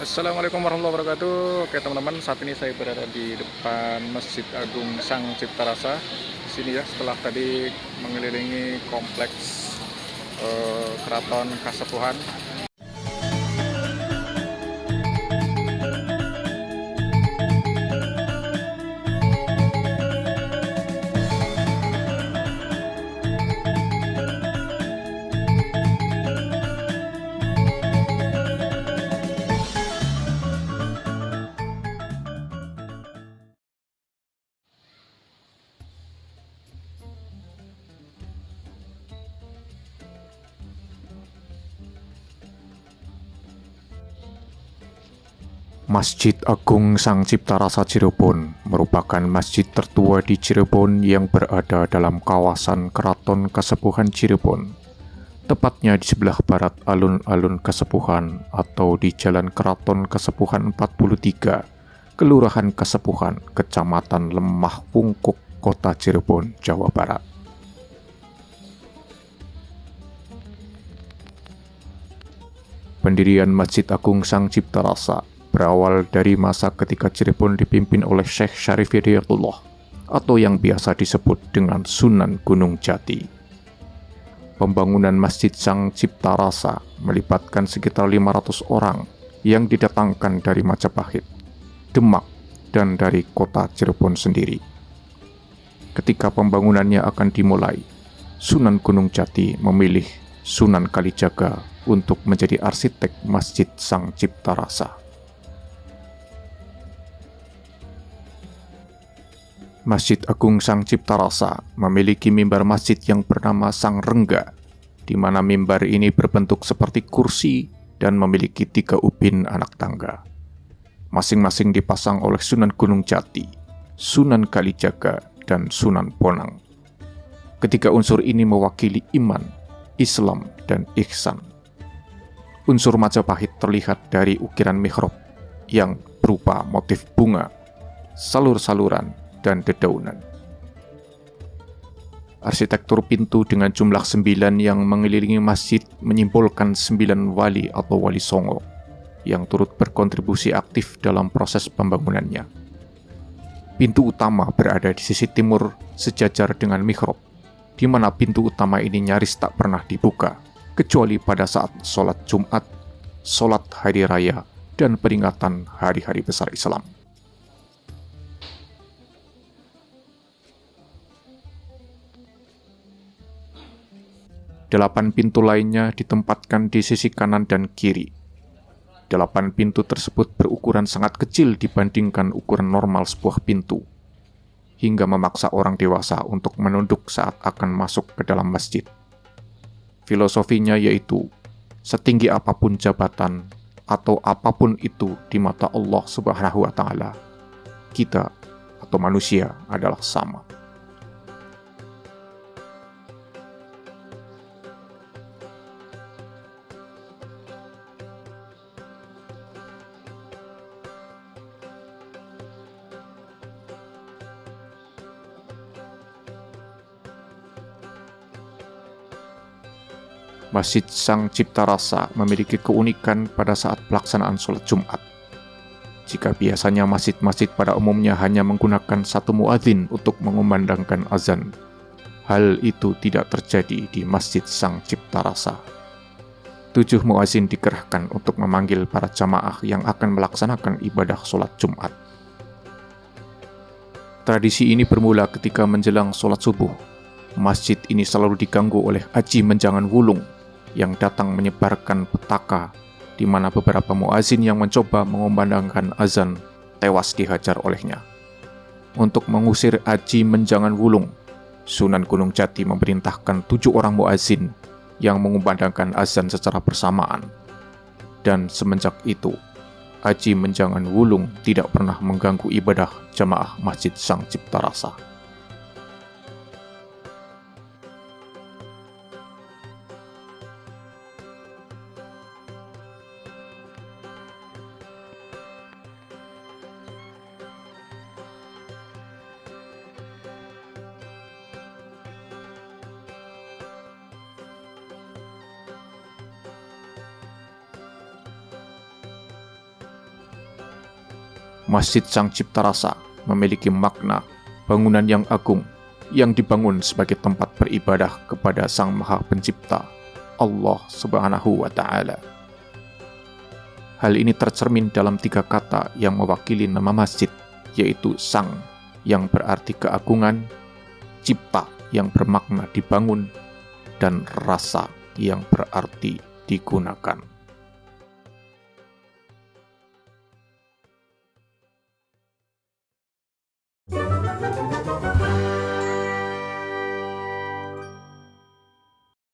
Assalamualaikum warahmatullahi wabarakatuh. Oke teman-teman, saat ini saya berada di depan Masjid Agung Sang Cipta Rasa. Di sini ya, setelah tadi mengelilingi kompleks Keraton Kasepuhan. Masjid Agung Sang Cipta Rasa Cirebon merupakan masjid tertua di Cirebon yang berada dalam kawasan Keraton Kasepuhan Cirebon, tepatnya di sebelah barat alun-alun Kasepuhan atau di Jalan Keraton Kasepuhan 43, Kelurahan Kasepuhan, Kecamatan Lemah Pungkuk, Kota Cirebon, Jawa Barat. Pendirian Masjid Agung Sang Cipta Rasa berawal dari masa ketika Cirebon dipimpin oleh Syekh Syarif Hidayatullah atau yang biasa disebut dengan Sunan Gunung Jati. Pembangunan Masjid Sang Cipta Rasa melibatkan sekitar 500 orang yang didatangkan dari Majapahit, Demak, dan dari kota Cirebon sendiri. Ketika pembangunannya akan dimulai, Sunan Gunung Jati memilih Sunan Kalijaga untuk menjadi arsitek Masjid Sang Cipta Rasa. Masjid Agung Sang Cipta Rasa memiliki mimbar masjid yang bernama Sang Rengga, di mana mimbar ini berbentuk seperti kursi dan memiliki 3 ubin anak tangga. Masing-masing dipasang oleh Sunan Gunung Jati, Sunan Kalijaga, dan Sunan Bonang. Ketiga unsur ini mewakili iman, Islam, dan ihsan. Unsur Majapahit terlihat dari ukiran mihrab yang berupa motif bunga, salur-saluran, dan dedaunan. Arsitektur pintu dengan jumlah 9 yang mengelilingi masjid menyimbolkan 9 wali atau wali songo yang turut berkontribusi aktif dalam proses pembangunannya. Pintu utama berada di sisi timur sejajar dengan mihrab, di mana pintu utama ini nyaris tak pernah dibuka, kecuali pada saat sholat Jumat, sholat hari raya, dan peringatan hari-hari besar Islam. Delapan pintu lainnya ditempatkan di sisi kanan dan kiri. 8 pintu tersebut berukuran sangat kecil dibandingkan ukuran normal sebuah pintu, hingga memaksa orang dewasa untuk menunduk saat akan masuk ke dalam masjid. Filosofinya yaitu, setinggi apapun jabatan atau apapun itu di mata Allah Subhanahu wa Ta'ala, kita atau manusia adalah sama. Masjid Sang Cipta Rasa memiliki keunikan pada saat pelaksanaan sholat Jumat. Jika biasanya masjid-masjid pada umumnya hanya menggunakan 1 muadzin untuk mengumandangkan azan, hal itu tidak terjadi di Masjid Sang Cipta Rasa. 7 muadzin dikerahkan untuk memanggil para jamaah yang akan melaksanakan ibadah sholat Jumat. Tradisi ini bermula ketika menjelang sholat subuh. Masjid ini selalu diganggu oleh Aji Menjangan Wulung yang datang menyebarkan petaka, di mana beberapa muazin yang mencoba mengumandangkan azan tewas dihajar olehnya. Untuk mengusir Aji Menjangan Wulung, Sunan Gunung Jati memerintahkan 7 orang muazin yang mengumandangkan azan secara bersamaan. Dan semenjak itu, Aji Menjangan Wulung tidak pernah mengganggu ibadah jamaah Masjid Sang Cipta Rasa. Masjid Sang Cipta Rasa memiliki makna bangunan yang agung yang dibangun sebagai tempat beribadah kepada Sang Maha Pencipta, Allah Subhanahu wa Ta'ala. Hal ini tercermin dalam 3 kata yang mewakili nama masjid, yaitu Sang yang berarti keagungan, Cipta yang bermakna dibangun, dan Rasa yang berarti digunakan.